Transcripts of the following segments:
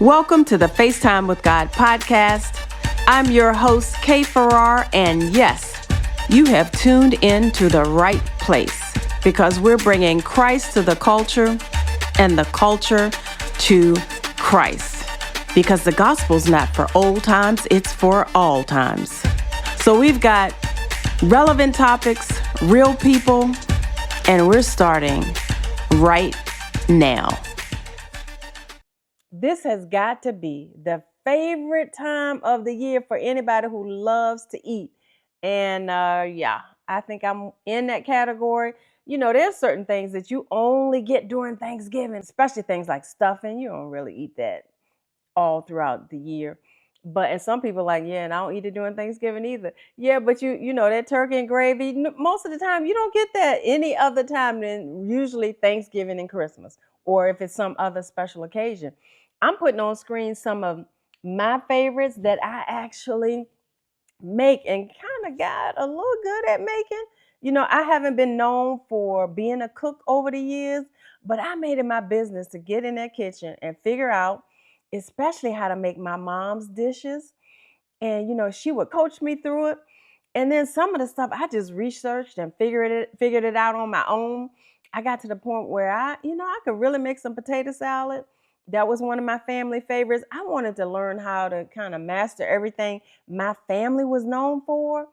Welcome to the FaceTime with God podcast. I'm your host, Kay Farrar, and yes, you have tuned in to the right place because we're bringing Christ to the culture and the culture to Christ because the gospel's not for old times, it's for all times. So we've got relevant topics, real people, and we're starting right now. This has got to be the favorite time of the year for anybody who loves to eat. And I think I'm in that category. You know, there's certain things that you only get during Thanksgiving, especially things like stuffing. You don't really eat that all throughout the year. And some people are like, yeah, and I don't eat it during Thanksgiving either. Yeah, but you know, that turkey and gravy, most of the time you don't get that any other time than usually Thanksgiving and Christmas, or if it's some other special occasion. I'm putting on screen some of my favorites that I actually make and kind of got a little good at making. You know, I haven't been known for being a cook over the years, but I made it my business to get in that kitchen and figure out especially how to make my mom's dishes. And, you know, she would coach me through it. And then some of the stuff I just researched and figured it out on my own. I got to the point where I could really make some potato salad. That was one of my family favorites. I wanted to learn how to kind of master everything my family was known for.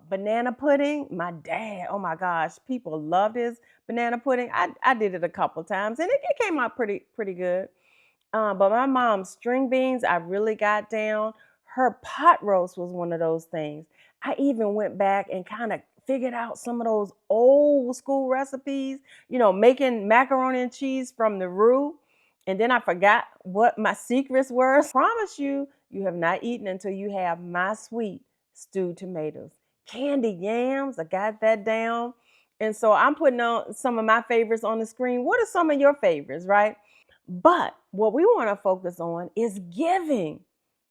Banana pudding. My dad, oh my gosh, people loved his banana pudding. I did it a couple times and it came out pretty good. But my mom's string beans, I really got down. Her pot roast was one of those things. I even went back and kind of figured out some of those old school recipes, you know, making macaroni and cheese from the roux. And then I forgot what my secrets were. I promise you, you have not eaten until you have my sweet stewed tomatoes. Candied yams, I got that down. And so I'm putting on some of my favorites on the screen. What are some of your favorites, right? But what we want to focus on is giving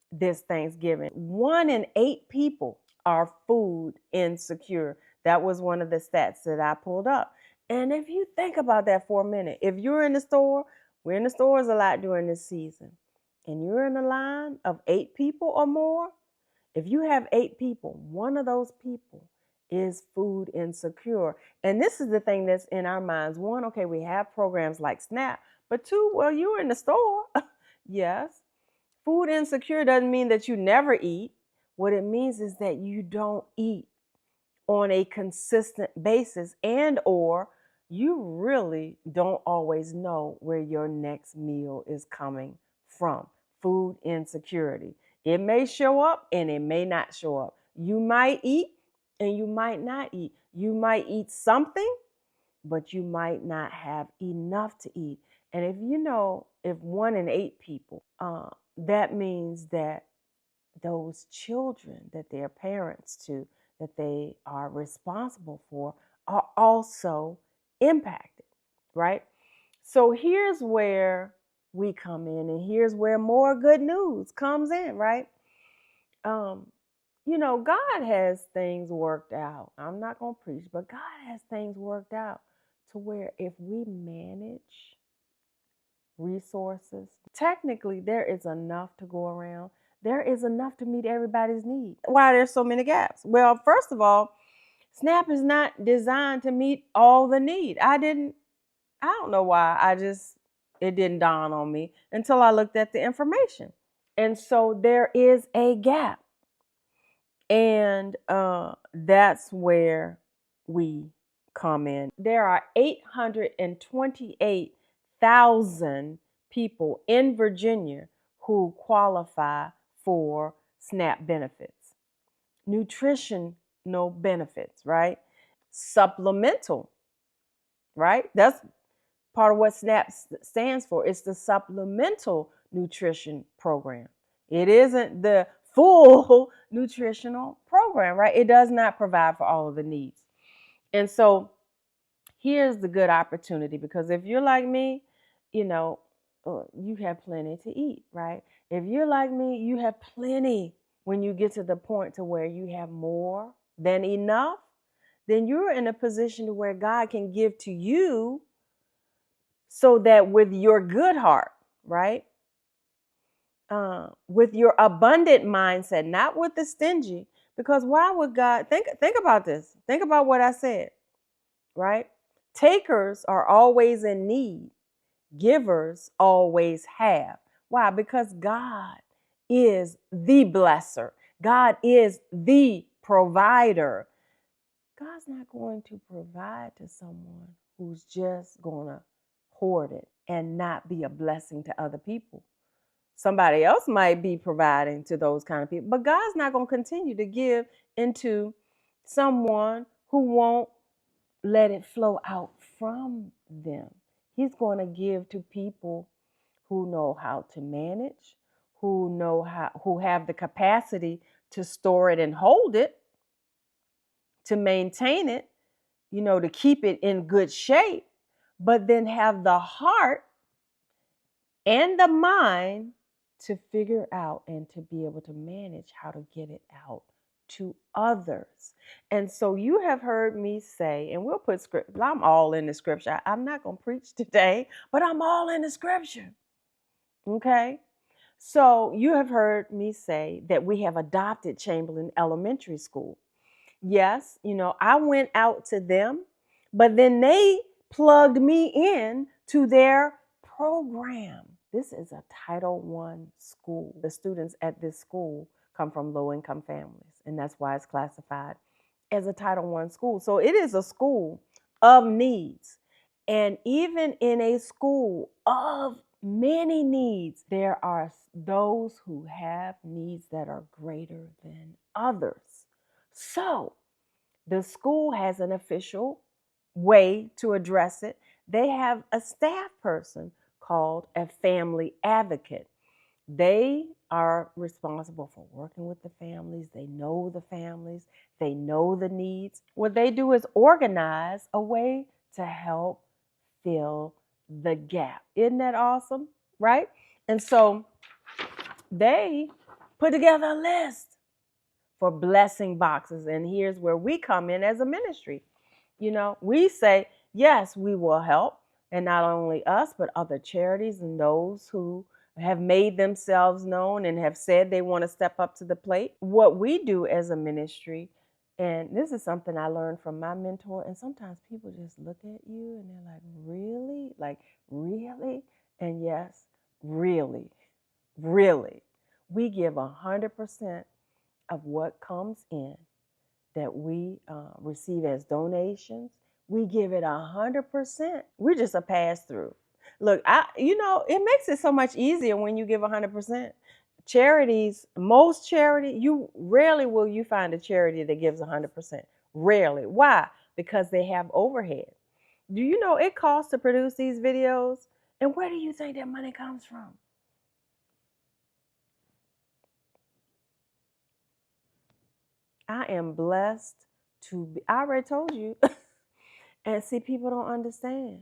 this Thanksgiving. 1 in 8 people are food insecure. That was one of the stats that I pulled up. And if you think about that for a minute, if you're in the store, we're in the stores a lot during this season, and you're in a line of 8 people or more, if you have 8 people, one of those people is food insecure. And this is the thing that's in our minds. 1, okay, we have programs like SNAP, but 2, well, you're in the store. Yes. Food insecure doesn't mean that you never eat. What it means is that you don't eat on a consistent basis or you really don't always know where your next meal is coming from. Food insecurity. It may show up and it may not show up. You might eat and you might not eat. You might eat something, but you might not have enough to eat. And if 1 in 8 people, that means that those children that they're parents to, that they are responsible for, are also impacted, right? So here's where we come in, and here's where more good news comes in, right? God has things worked out. I'm not going to preach, but God has things worked out to where if we manage resources, technically there is enough to go around. There is enough to meet everybody's need. Why there's so many gaps? Well, first of all, SNAP is not designed to meet all the need. I don't know why. It didn't dawn on me until I looked at the information. And so there is a gap. And that's where we come in. There are 828,000 people in Virginia who qualify for SNAP benefits. Nutritional benefits, right? Supplemental, right? That's part of what SNAP stands for. It's the Supplemental Nutrition Program. It isn't the full nutritional program, right? It does not provide for all of the needs. And so here's the good opportunity, because if you're like me, you have plenty to eat, right? If you're like me, you have plenty. When you get to the point to where you have more than enough, then you're in a position to where God can give to you so that with your good heart, right? with your abundant mindset, not with the stingy. Because why would God think about this? Think about what I said, right? Takers are always in need. Givers always have. Why? Because God is the blesser. God is the provider. God's not going to provide to someone who's just going to hoard it and not be a blessing to other people. Somebody else might be providing to those kind of people, but God's not going to continue to give into someone who won't let it flow out from them. He's going to give to people who know how to manage, who have the capacity to store it and hold it, to maintain it, to keep it in good shape, but then have the heart and the mind to figure out and to be able to manage how to get it out to others. And so you have heard me say, and we'll put scripture, I'm all in the scripture. I'm not going to preach today, but I'm all in the scripture. Okay? So you have heard me say that we have adopted Chamberlain Elementary School. Yes, I went out to them, but then they plugged me in to their program. This is a Title I school. The students at this school come from low-income families, and that's why it's classified as a Title I school. So it is a school of needs. And even in a school of many needs, there are those who have needs that are greater than others. So the school has an official way to address it. They have a staff person called a family advocate. They are responsible for working with the families. They know the families. They know the needs. What they do is organize a way to help fill the gap. Isn't that awesome? Right? And so they put together a list for blessing boxes. And here's where we come in as a ministry. We say, yes, we will help. And not only us, but other charities and those who have made themselves known and have said they want to step up to the plate. What we do as a ministry, and this is something I learned from my mentor, and sometimes people just look at you and they're like, really? Like, really? And yes, really, really. We give 100% of what comes in that we receive as donations. We give it 100%. We're just a pass through. Look, it makes it so much easier when you give 100%. Charities, most charity, rarely will you find a charity that gives 100%. Rarely. Why? Because they have overhead. Do you know it costs to produce these videos? And where do you think that money comes from? I am blessed to be, I already told you. And see, people don't understand.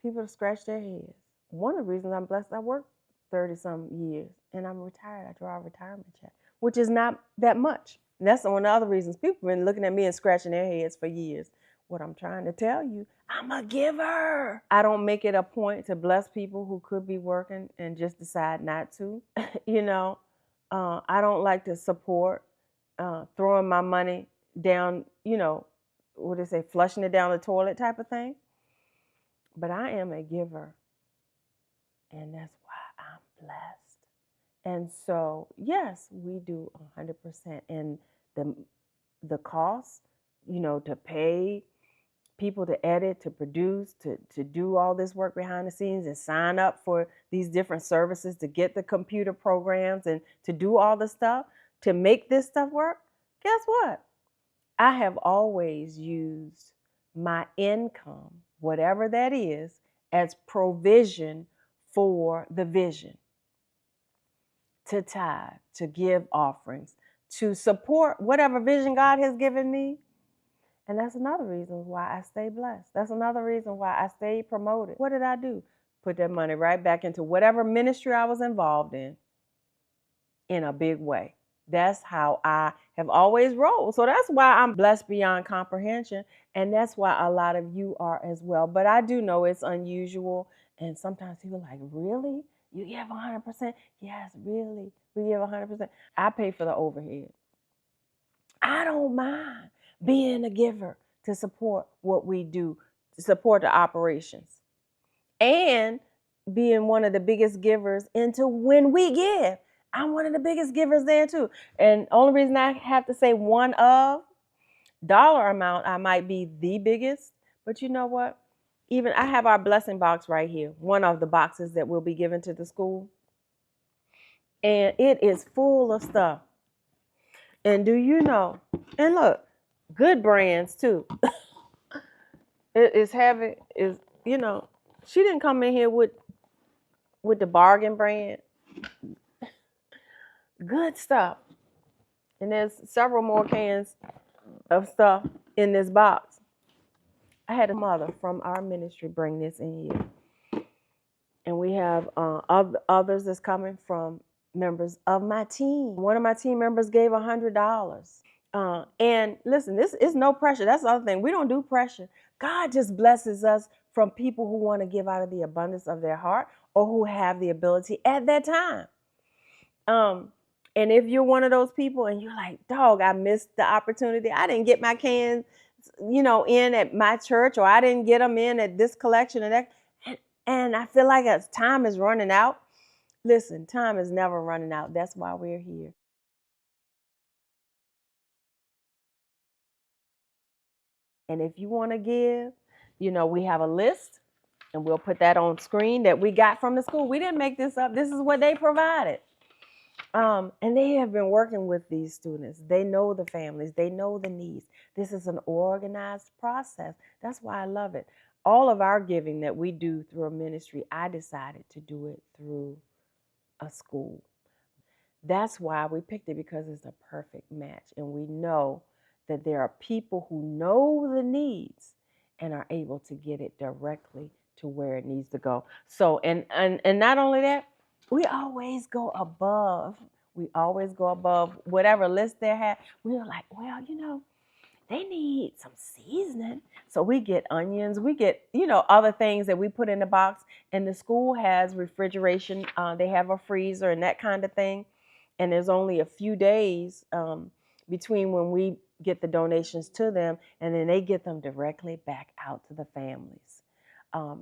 People scratch their heads. One of the reasons I'm blessed, I worked 30-some years and I'm retired. I draw a retirement check, which is not that much. And that's one of the other reasons people have been looking at me and scratching their heads for years. What I'm trying to tell you, I'm a giver. I don't make it a point to bless people who could be working and just decide not to. I don't like to support throwing my money down, what do they say, flushing it down the toilet type of thing. But I am a giver, and that's why I'm blessed. And so, yes, we do 100%. And the cost, to pay people to edit, to produce, to do all this work behind the scenes and sign up for these different services, to get the computer programs and to do all the stuff, to make this stuff work, guess what? I have always used my income, whatever that is, as provision for the vision. To tithe, to give offerings, to support whatever vision God has given me. And that's another reason why I stay blessed. That's another reason why I stay promoted. What did I do? Put that money right back into whatever ministry I was involved in a big way. That's how I have always rolled. So that's why I'm blessed beyond comprehension. And that's why a lot of you are as well. But I do know it's unusual. And sometimes people are like, really? You give 100%? Yes, really. We give 100%. I pay for the overhead. I don't mind being a giver to support what we do, to support the operations, and being one of the biggest givers into when we give. I'm one of the biggest givers there too. And only reason I have to say one of dollar amount, I might be the biggest. But you know what? Even I have our blessing box right here, one of the boxes that will be given to the school. And it is full of stuff. And do you know? And look, good brands too. It is having is she didn't come in here with the bargain brand. Good stuff. And there's several more cans of stuff in this box. I had a mother from our ministry bring this in here. And we have others that's coming from members of my team. One of my team members gave $100. And listen, this is no pressure. That's the other thing. We don't do pressure. God just blesses us from people who want to give out of the abundance of their heart or who have the ability at that time. And if you're one of those people and you're like, dog, I missed the opportunity. I didn't get my cans, in at my church, or I didn't get them in at this collection and that. And I feel like as time is running out. Listen, time is never running out. That's why we're here. And if you want to give, we have a list, and we'll put that on screen that we got from the school. We didn't make this up. This is what they provided. And they have been working with these students. They know the families. They know the needs. This is an organized process. That's why I love it. All of our giving that we do through a ministry, I decided to do it through a school. That's why we picked it, because it's a perfect match. And we know that there are people who know the needs and are able to get it directly to where it needs to go. So, and not only that, we always go above. We always go above whatever list they have. We were like, well, they need some seasoning. So we get onions, we get, other things that we put in the box. And the school has refrigeration. They have a freezer and that kind of thing. And there's only a few days between when we get the donations to them and then they get them directly back out to the families.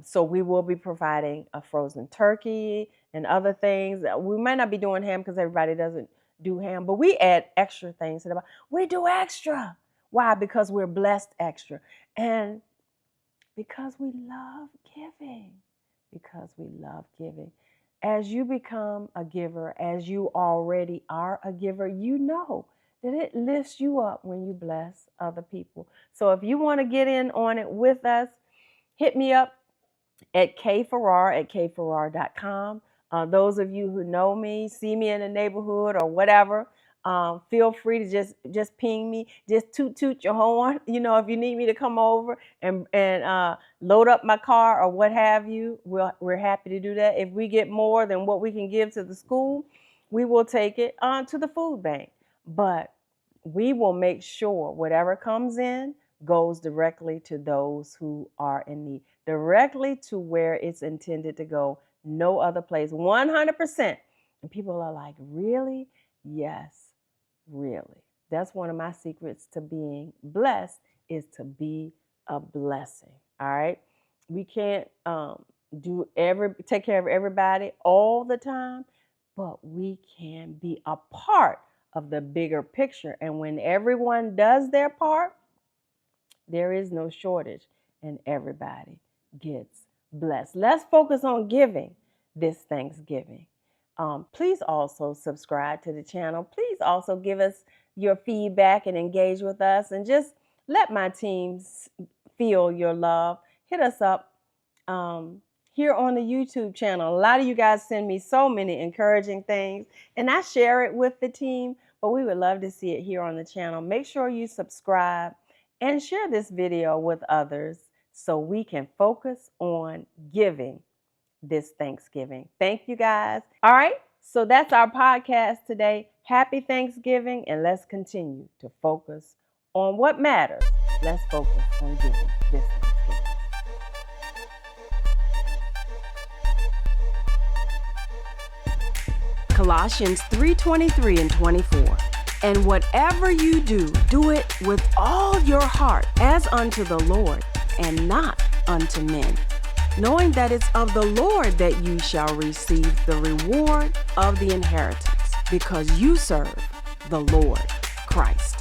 So we will be providing a frozen turkey and other things. We might not be doing ham because everybody doesn't do ham, but we add extra things to the box. We do extra. Why? Because we're blessed extra. And because we love giving. Because we love giving. As you become a giver, as you already are a giver, you know that it lifts you up when you bless other people. So if you want to get in on it with us, hit me up at kfarrar@kfarrar.com. Those of you who know me, see me in the neighborhood or whatever, feel free to just ping me. Just toot your horn. If you need me to come over and load up my car or what have you, we're happy to do that. If we get more than what we can give to the school, we will take it to the food bank. But we will make sure whatever comes in goes directly to those who are in need, directly to where it's intended to go. No other place, 100%. And people are like, really? Yes, really. That's one of my secrets to being blessed, is to be a blessing. All right. We can't take care of everybody all the time, but we can be a part of the bigger picture. And when everyone does their part, there is no shortage and everybody gets blessed. Let's focus on giving this Thanksgiving. Please also subscribe to the channel. Please also give us your feedback and engage with us, and just let my teams feel your love. Hit us up here on the YouTube channel. A lot of you guys send me so many encouraging things, and I share it with the team, but we would love to see it here on the channel. Make sure you subscribe and share this video with others so we can focus on giving this Thanksgiving. Thank you, guys. All right, so that's our podcast today. Happy Thanksgiving, and let's continue to focus on what matters. Let's focus on giving this Thanksgiving. Colossians 3:23 and 24. And whatever you do, do it with all your heart as unto the Lord and not unto men, knowing that it's of the Lord that you shall receive the reward of the inheritance, because you serve the Lord Christ.